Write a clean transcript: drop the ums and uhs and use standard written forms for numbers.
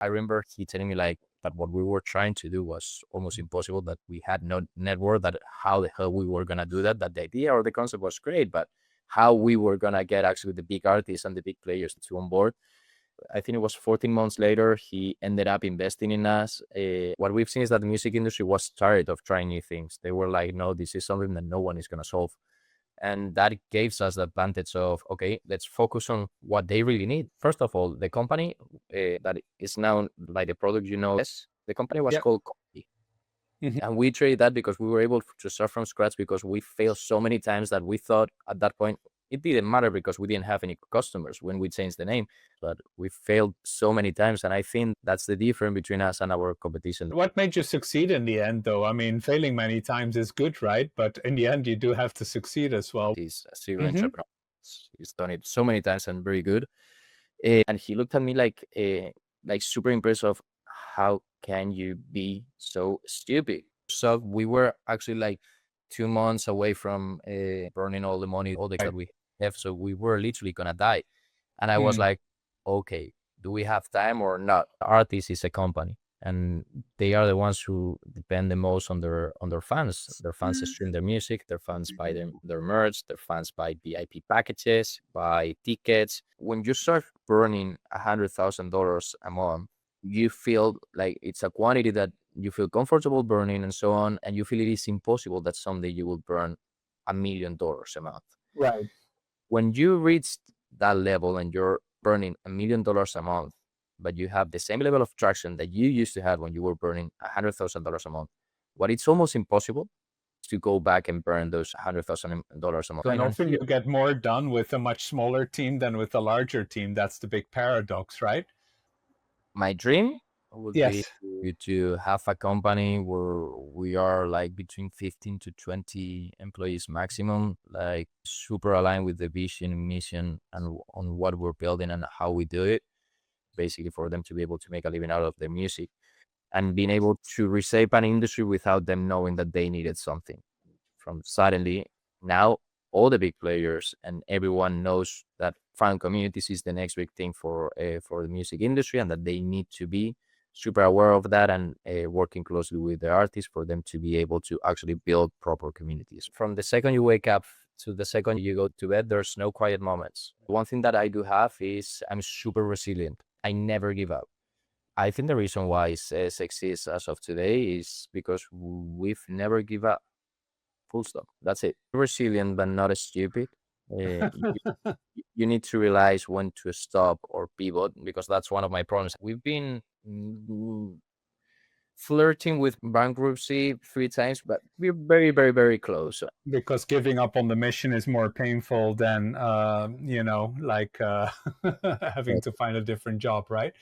I remember he telling me like that what we were trying to do was almost impossible, that we had no network, that how the hell we were gonna do that, that the idea or the concept was great, but how we were gonna get actually the big artists and the big players to on board. I think it was 14 months later, he ended up investing in us. What we've seen is that the music industry was tired of trying new things. They were like, no, this is something that no one is going to solve. And that gives us the advantage of, okay, let's focus on what they really need. First of all, the company that is now like the product, yes, the company was Yep. called Copy. Mhm. And we traded that because we were able to start from scratch, because we failed so many times that we thought at that point it didn't matter because we didn't have any customers when we changed the name. But we failed so many times, and I think that's the difference between us and our competition. What made you succeed in the end, though? I mean, failing many times is good, right? But in the end, you do have to succeed as well. He's a serial Hmm. entrepreneur. He's done it so many times and very good. And he looked at me like super impressed of, how can you be so stupid? So we were actually like 2 months away from burning all the money, all the Right. that we have. So we were literally gonna die. And I was Mm. like, okay, do we have time or not? The artist is a company, and they are the ones who depend the most on their fans. Their fans stream their music, their fans buy their merch, their fans buy VIP packages, buy tickets. When you start burning $100,000 a month, you feel like it's a quantity that you feel comfortable burning and so on, and you feel it is impossible that someday you will burn $1 million a month. Right. When you reach that level and you're burning $1 million a month, but you have the same level of traction that you used to have when you were burning $100,000 a month, what it's almost impossible to go back and burn those $100,000 a month. And Going on often you here, get more done with a much smaller team than with a larger team. That's the big paradox, right? my dream would be Yes. to have a company where we are like between 15 to 20 employees maximum, like super aligned with the vision, mission, and on what we're building and how we do it, basically for them to be able to make a living out of their music, and being able to reshape an industry without them knowing that they needed something. From suddenly now, all the big players and everyone knows that fan communities is the next big thing for the music industry, and that they need to be super aware of that, and working closely with the artists for them to be able to actually build proper communities. From the second you wake up to the second you go to bed, there's no quiet moments. One thing that I do have is I'm super resilient. I never give up. I think the reason why SES exists as of today is because we've never give up. Full stop. That's it. Resilient, but not stupid. You need to realize when to stop or pivot, because that's one of my problems. We've been flirting with bankruptcy 3 times, but we're very, very, very close. Because giving up on the mission is more painful than, like having to find a different job, right?